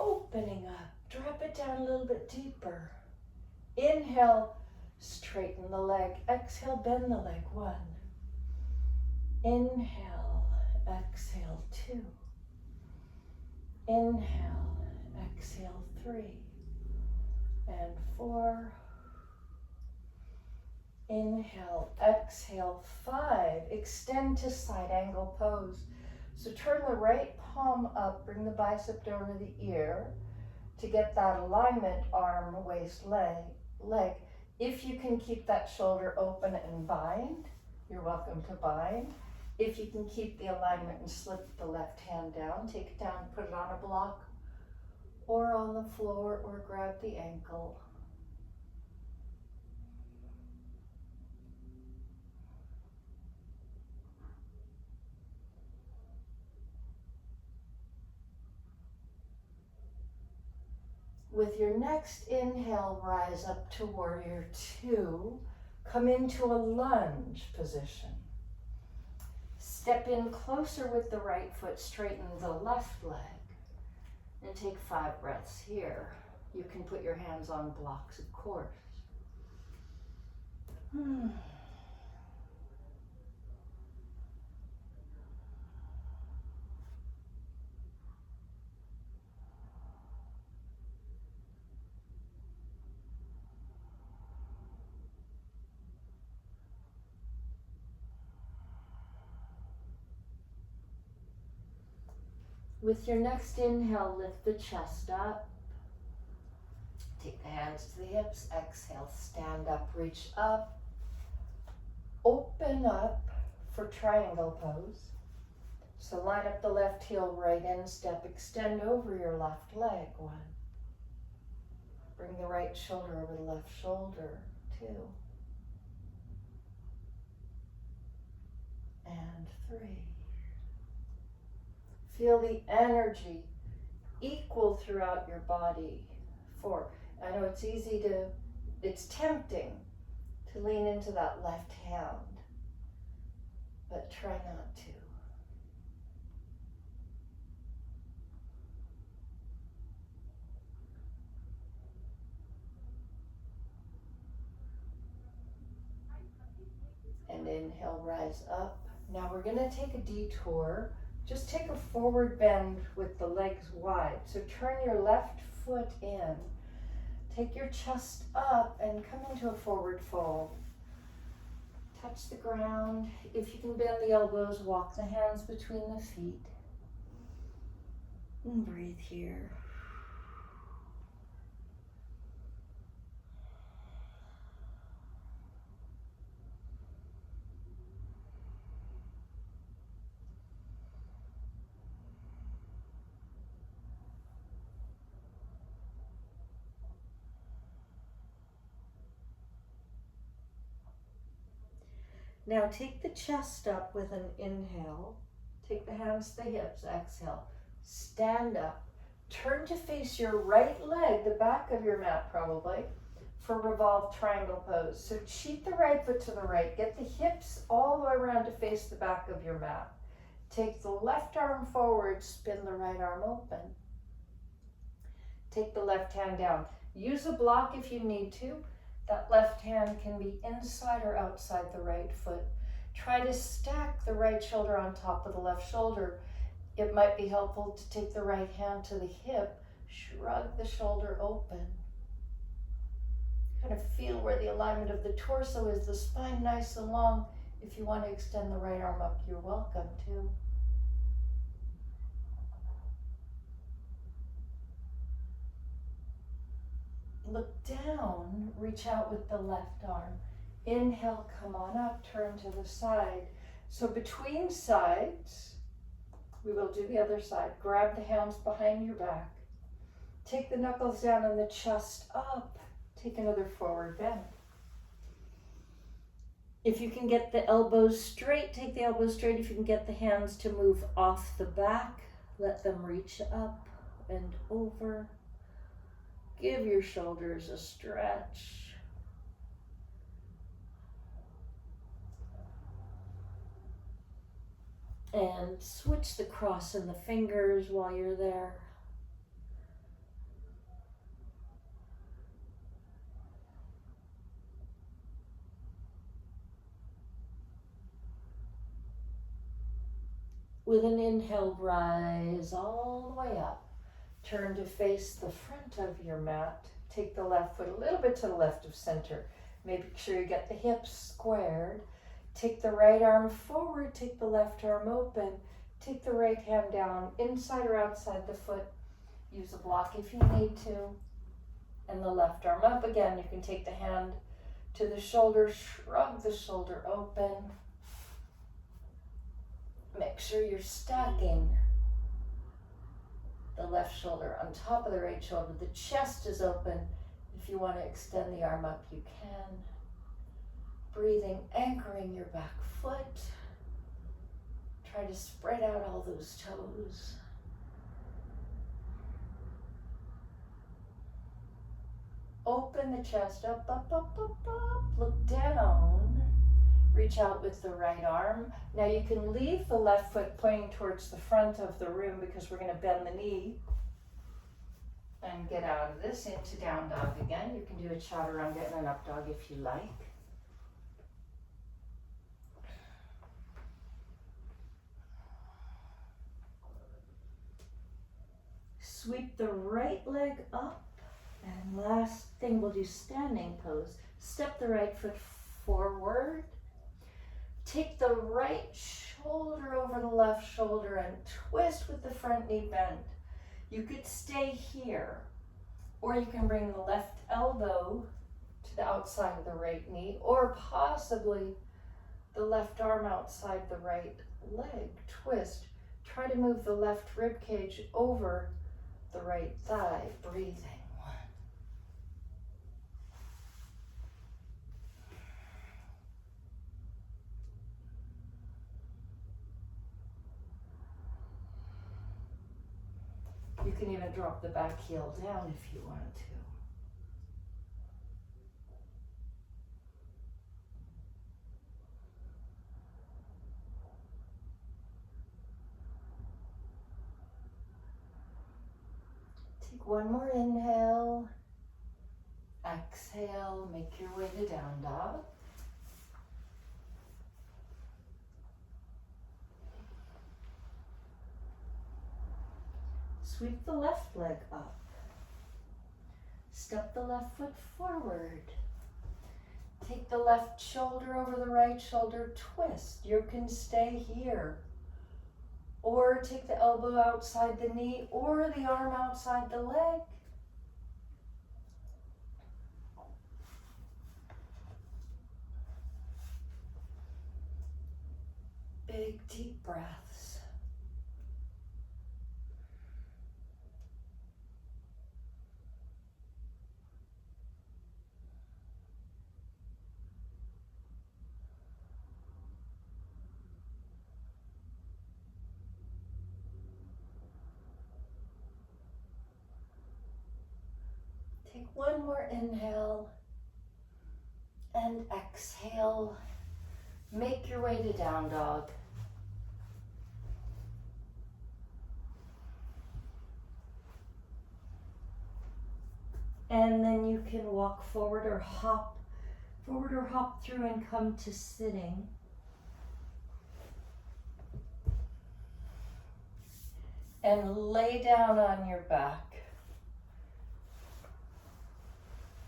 opening up. Drop it down a little bit deeper. Inhale, straighten the leg. Exhale, bend the leg. 1. Inhale, exhale 2. Inhale, exhale 3 and 4. Inhale, exhale 5. Extend to side angle pose. So turn the right palm up, bring the bicep down to the ear to get that alignment, arm, waist, leg. If you can keep that shoulder open and bind, you're welcome to bind. If you can keep the alignment and slip the left hand down, take it down, put it on a block or on the floor or grab the ankle. With your next inhale, rise up to warrior two. Come into a lunge position. Step in closer with the right foot, straighten the left leg, and take 5 breaths here. You can put your hands on blocks, of course. With your next inhale, lift the chest up. Take the hands to the hips. Exhale, stand up, reach up. Open up for triangle pose. So line up the left heel, right instep. Extend over your left leg. 1. Bring the right shoulder over the left shoulder. 2. And 3. Feel the energy equal throughout your body. 4. I know it's tempting to lean into that left hand, but try not to. And inhale, rise up. Now we're gonna take a detour. Just take a forward bend with the legs wide. So turn your left foot in. Take your chest up and come into a forward fold. Touch the ground. If you can bend the elbows, walk the hands between the feet. And breathe here. Now take the chest up with an inhale. Take the hands to the hips, exhale. Stand up. Turn to face your right leg, the back of your mat probably, for revolved triangle pose. So cheat the right foot to the right. Get the hips all the way around to face the back of your mat. Take the left arm forward, spin the right arm open. Take the left hand down. Use a block if you need to. That left hand can be inside or outside the right foot. Try to stack the right shoulder on top of the left shoulder. It might be helpful to take the right hand to the hip, shrug the shoulder open. Kind of feel where the alignment of the torso is, the spine nice and long. If you want to extend the right arm up, you're welcome to. Look down, reach out with the left arm. Inhale, come on up, turn to the side. So between sides, we will do the other side. Grab the hands behind your back. Take the knuckles down and the chest up. Take another forward bend. If you can get the elbows straight, take the elbows straight. If you can get the hands to move off the back, let them reach up and over. Give your shoulders a stretch. And switch the cross and the fingers while you're there. With an inhale, rise all the way up. Turn to face the front of your mat. Take the left foot a little bit to the left of center. Make sure you get the hips squared. Take the right arm forward, take the left arm open. Take the right hand down, inside or outside the foot. Use a block if you need to. And the left arm up again. You can take the hand to the shoulder, shrug the shoulder open. Make sure you're stacking the left shoulder on top of the right shoulder. The chest is open. If you want to extend the arm up, you can. Breathing, anchoring your back foot. Try to spread out all those toes. open the chest, up, up, up, up, up, look down, reach out with the right arm. Now you can leave the left foot pointing towards the front of the room because we're gonna bend the knee and get out of this into down dog again. You can do a chaturanga and an up dog if you like. Sweep the right leg up, and last thing we'll do standing pose. Step the right foot forward. Take the right shoulder over the left shoulder and twist with the front knee bent. You could stay here, or you can bring the left elbow to the outside of the right knee, or possibly the left arm outside the right leg. Twist. Try to move the left rib cage over the right thigh. Breathing. 1. You can even drop the back heel down if you want to. Take one more inhale. Exhale, make your way to down dog. Sweep the left leg up. Step the left foot forward. Take the left shoulder over the right shoulder, twist. You can stay here. Or take the elbow outside the knee or the arm outside the leg. Big deep breaths. Take one more inhale and exhale. Make your way to down dog. And then you can walk forward or hop through and come to sitting. And lay down on your back.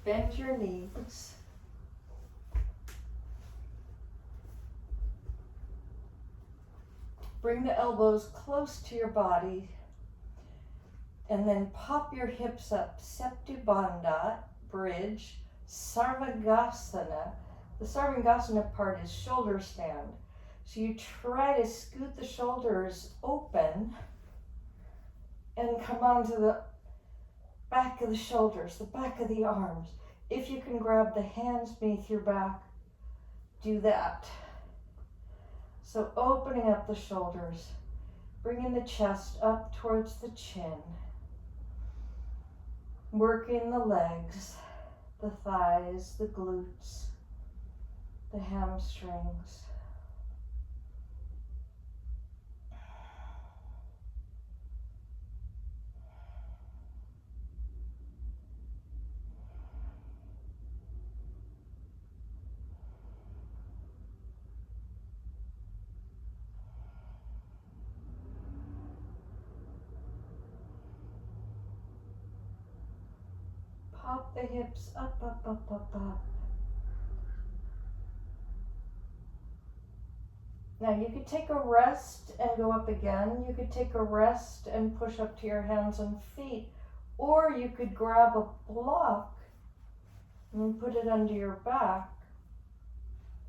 Bend your knees. Bring the elbows close to your body. And then pop your hips up. Septu Bandha, bridge, Sarvangasana. The Sarvangasana part is shoulder stand. So you try to scoot the shoulders open and come onto the back of the shoulders, the back of the arms. If you can grab the hands beneath your back, do that. So opening up the shoulders, bringing the chest up towards the chin. Working the legs, the thighs, the glutes, the hamstrings. Pop the hips up, up, up, up, up. Now you could take a rest and go up again. You could take a rest and push up to your hands and feet. Or you could grab a block and put it under your back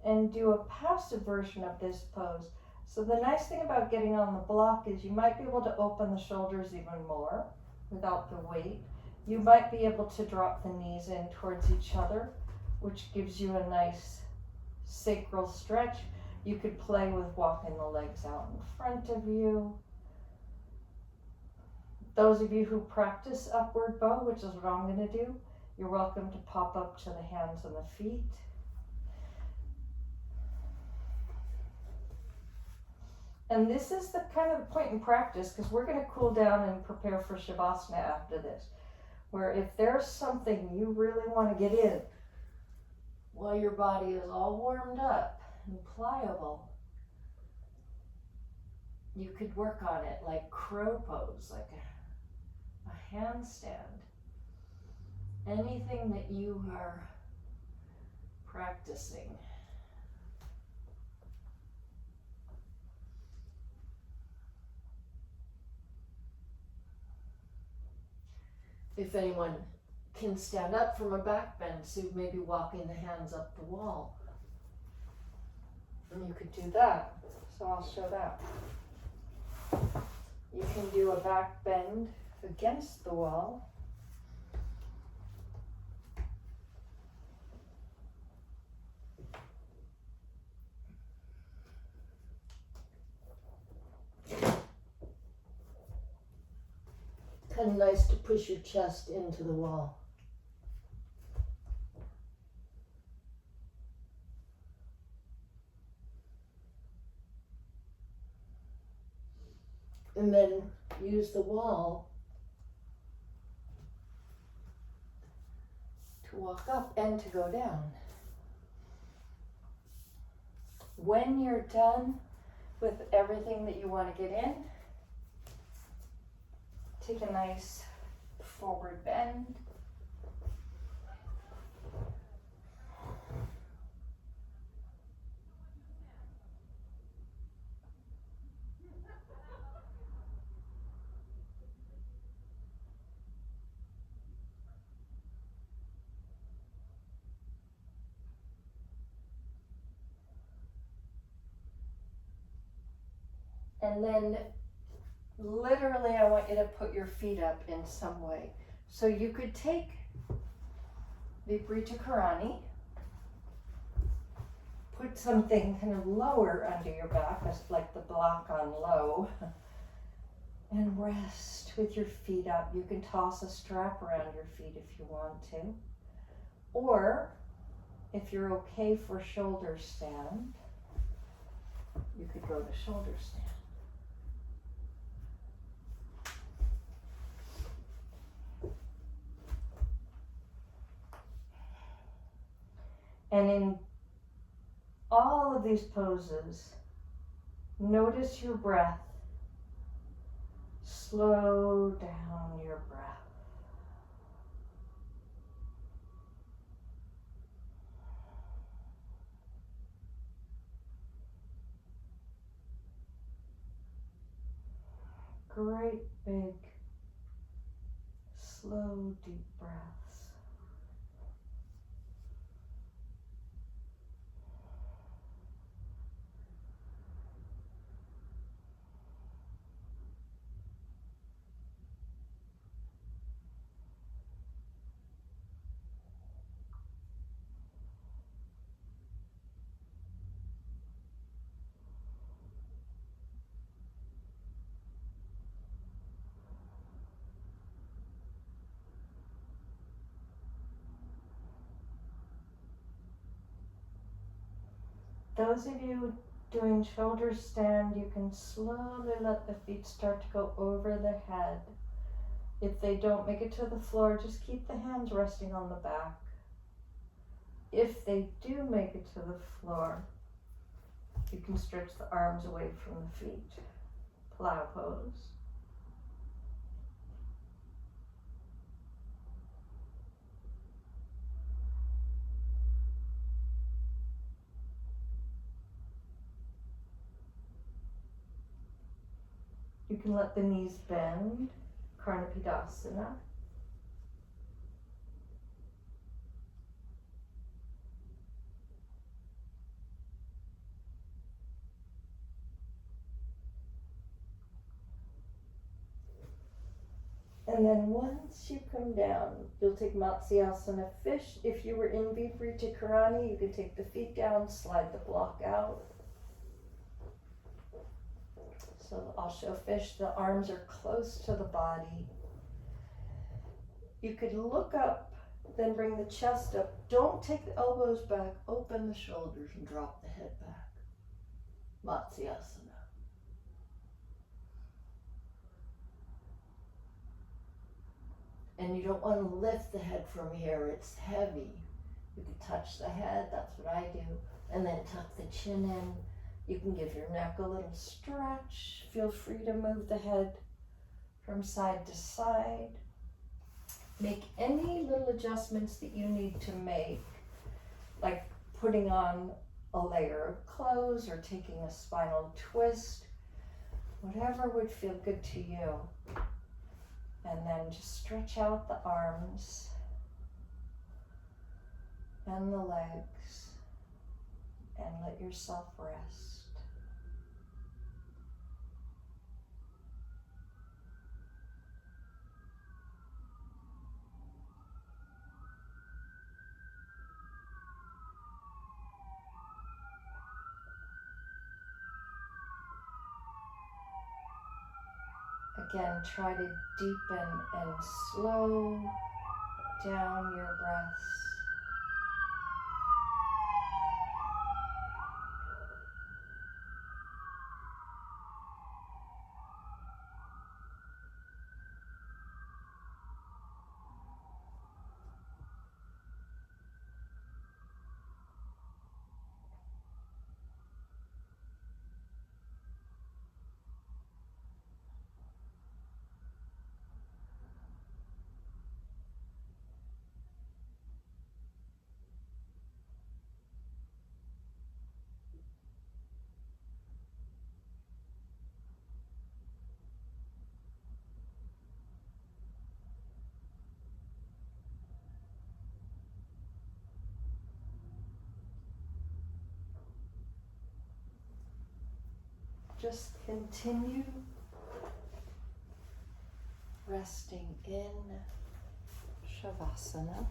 and do a passive version of this pose. So the nice thing about getting on the block is you might be able to open the shoulders even more without the weight. You might be able to drop the knees in towards each other, which gives you a nice sacral stretch. You could play with walking the legs out in front of you. Those of you who practice upward bow, which is what I'm going to do, You're welcome to pop up to the hands and the feet. And this is the kind of the point in practice, because we're going to cool down and prepare for Shavasana after this, where if there's something you really want to get in while your body is all warmed up and pliable, you could work on it like crow pose, like a handstand. Anything that you are practicing. If anyone can stand up from a back bend, so maybe walking the hands up the wall. And you could do that. So I'll show that. You can do a back bend against the wall. Kind of nice to push your chest into the wall. And then use the wall to walk up and to go down. When you're done with everything that you want to get in, take a nice forward bend. And then literally I want you to put your feet up in some way. So you could take Viparita Karani, put something kind of lower under your back, like the block on low, and rest with your feet up. You can toss a strap around your feet if you want to. Or if you're okay for shoulder stand, you could go to shoulder stand. And in all of these poses, notice your breath. Slow down your breath. Great big, slow, deep breaths. Those of you doing shoulder stand, you can slowly let the feet start to go over the head. If they don't make it to the floor, just keep the hands resting on the back. If they do make it to the floor, you can stretch the arms away from the feet. Plow pose. You can let the knees bend, Karnapidasana. And then once you come down, you'll take Matsyasana fish. If you were in Viparita Karani, you can take the feet down, slide the block out. So I'll show fish. The arms are close to the body. You could look up Then bring the chest up. Don't take the elbows back. Open the shoulders and drop the head back. Matsyasana. And you don't want to lift the head from here. It's heavy. You can touch the head. That's what I do. And then tuck the chin in. You can give your neck a little stretch. Feel free to move the head from side to side. Make any little adjustments that you need to make, like putting on a layer of clothes or taking a spinal twist, whatever would feel good to you. And then just stretch out the arms and the legs and let yourself rest. Again, try to deepen and slow down your breaths. Just continue resting in Shavasana.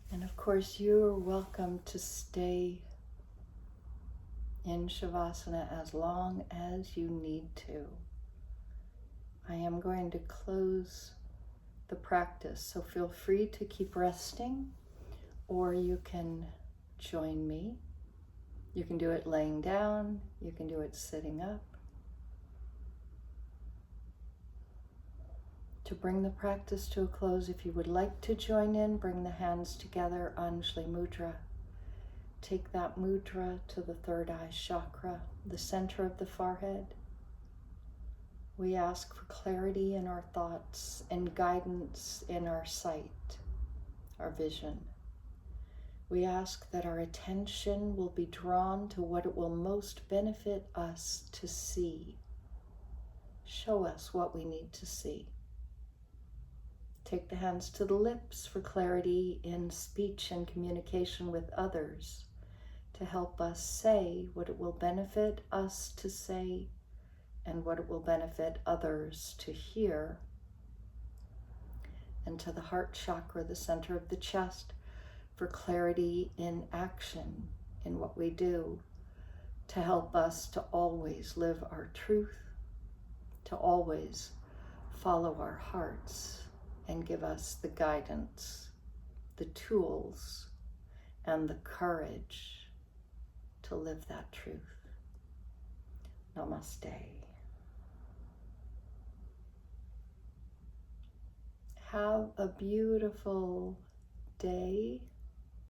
And of course, you are welcome to stay in Shavasana as long as you need to. I am going to close the practice, so feel free to keep resting, or you can join me. You can do it laying down, you can do it sitting up. To bring the practice to a close, if you would like to join in, bring the hands together, Anjali Mudra. Take that mudra to the third eye chakra, the center of the forehead. We ask for clarity in our thoughts and guidance in our sight, our vision. We ask that our attention will be drawn to what it will most benefit us to see. Show us what we need to see. Take the hands to the lips for clarity in speech and communication with others, to help us say what it will benefit us to say and what it will benefit others to hear. And to the heart chakra, the center of the chest, for clarity in action, in what we do, to help us to always live our truth, to always follow our hearts, and give us the guidance, the tools, and the courage to live that truth. Namaste. Have a beautiful day.